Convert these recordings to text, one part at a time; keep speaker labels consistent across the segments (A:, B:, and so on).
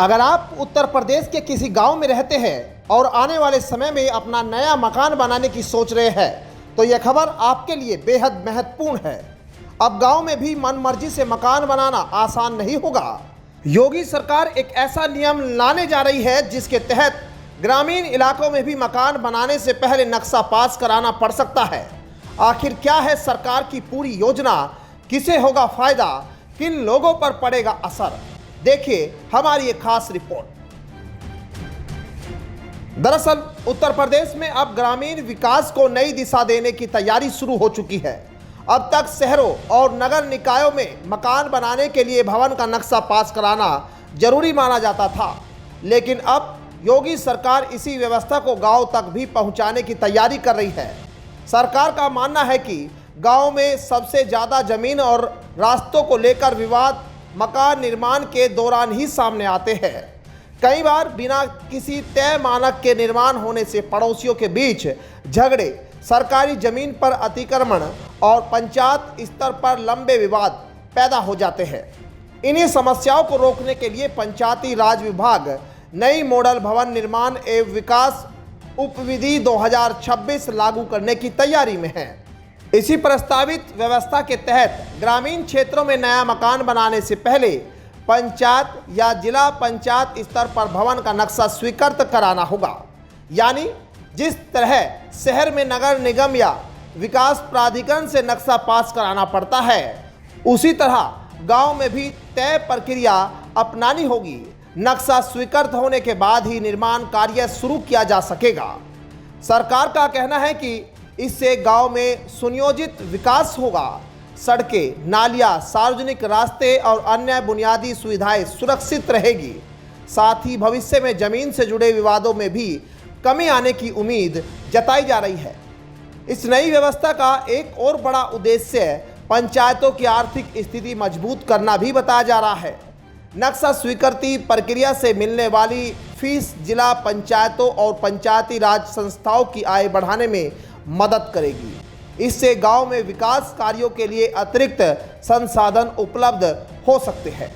A: अगर आप उत्तर प्रदेश के किसी गांव में रहते हैं और आने वाले समय में अपना नया मकान बनाने की सोच रहे हैं तो यह खबर आपके लिए बेहद महत्वपूर्ण है। अब गांव में भी मनमर्जी से मकान बनाना आसान नहीं होगा। योगी सरकार एक ऐसा नियम लाने जा रही है जिसके तहत ग्रामीण इलाकों में भी मकान बनाने से पहले नक्शा पास कराना पड़ सकता है। आखिर क्या है सरकार की पूरी योजना, किसे होगा फायदा, किन लोगों पर पड़ेगा असर, देखिए हमारी एक खास रिपोर्ट। दरअसल उत्तर प्रदेश में अब ग्रामीण विकास को नई दिशा देने की तैयारी शुरू हो चुकी है। अब तक शहरों और नगर निकायों में मकान बनाने के लिए भवन का नक्शा पास कराना जरूरी माना जाता था, लेकिन अब योगी सरकार इसी व्यवस्था को गांव तक भी पहुंचाने की तैयारी कर रही है। सरकार का मानना है कि गांव में सबसे ज़्यादा जमीन और रास्तों को लेकर विवाद मकान निर्माण के दौरान ही सामने आते हैं। कई बार बिना किसी तय मानक के निर्माण होने से पड़ोसियों के बीच झगड़े, सरकारी जमीन पर अतिक्रमण और पंचायत स्तर पर लंबे विवाद पैदा हो जाते हैं। इन्हीं समस्याओं को रोकने के लिए पंचायती राज विभाग नई मॉडल भवन निर्माण एवं विकास उपविधि 2026 लागू करने की तैयारी में है। इसी प्रस्तावित व्यवस्था के तहत ग्रामीण क्षेत्रों में नया मकान बनाने से पहले पंचायत या जिला पंचायत स्तर पर भवन का नक्शा स्वीकृत कराना होगा। यानी जिस तरह शहर में नगर निगम या विकास प्राधिकरण से नक्शा पास कराना पड़ता है, उसी तरह गांव में भी तय प्रक्रिया अपनानी होगी। नक्शा स्वीकृत होने के बाद ही निर्माण कार्य शुरू किया जा सकेगा। सरकार का कहना है कि इससे गांव में सुनियोजित विकास होगा। सड़कें, नालियां, सार्वजनिक रास्ते और अन्य बुनियादी सुविधाएं सुरक्षित रहेगी। साथ ही भविष्य में जमीन से जुड़े विवादों में भी कमी आने की उम्मीद जताई जा रही है। इस नई व्यवस्था का एक और बड़ा उद्देश्य पंचायतों की आर्थिक स्थिति मजबूत करना भी बताया जा रहा है। नक्शा स्वीकृति प्रक्रिया से मिलने वाली फीस जिला पंचायतों और पंचायती राज संस्थाओं की आय बढ़ाने में मदद करेगी। इससे गांव में विकास कार्यों के लिए अतिरिक्त संसाधन उपलब्ध हो सकते हैं।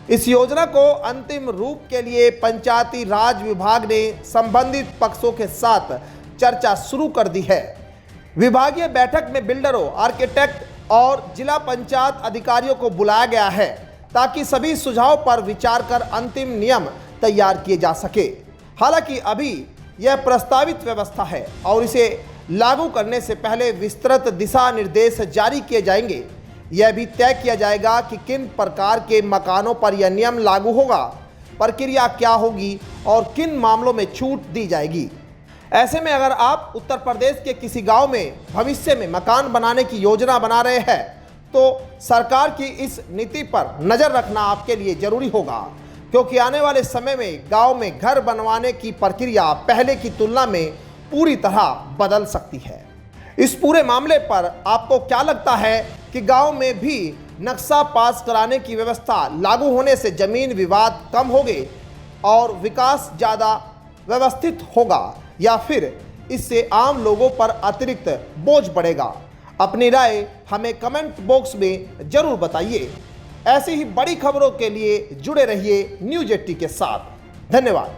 A: इस योजना को अंतिम रूप के लिए पंचायती राज विभाग ने संबंधित पक्षों के साथ चर्चा शुरू कर दी है। विभागीय बैठक में बिल्डरों, आर्किटेक्ट और जिला पंचायत अधिकारियों को बुलाया गया है ताकि सभी सुझाव पर विचार कर अंतिम नियम तैयार किए जा सके। हालांकि अभी यह प्रस्तावित व्यवस्था है और इसे लागू करने से पहले विस्तृत दिशा निर्देश जारी किए जाएंगे। यह भी तय किया जाएगा कि किन प्रकार के मकानों पर यह नियम लागू होगा, प्रक्रिया क्या होगी और किन मामलों में छूट दी जाएगी। ऐसे में अगर आप उत्तर प्रदेश के किसी गांव में भविष्य में मकान बनाने की योजना बना रहे हैं तो सरकार की इस नीति पर नज़र रखना आपके लिए ज़रूरी होगा, क्योंकि आने वाले समय में गांव में घर बनवाने की प्रक्रिया पहले की तुलना में पूरी तरह बदल सकती है। इस पूरे मामले पर आपको क्या लगता है कि गांव में भी नक्शा पास कराने की व्यवस्था लागू होने से जमीन विवाद कम होंगे और विकास ज़्यादा व्यवस्थित होगा, या फिर इससे आम लोगों पर अतिरिक्त बोझ बढ़ेगा? अपनी राय हमें कमेंट बॉक्स में जरूर बताइए। ऐसी ही बड़ी खबरों के लिए जुड़े रहिए न्यूज़ 80 के साथ। धन्यवाद।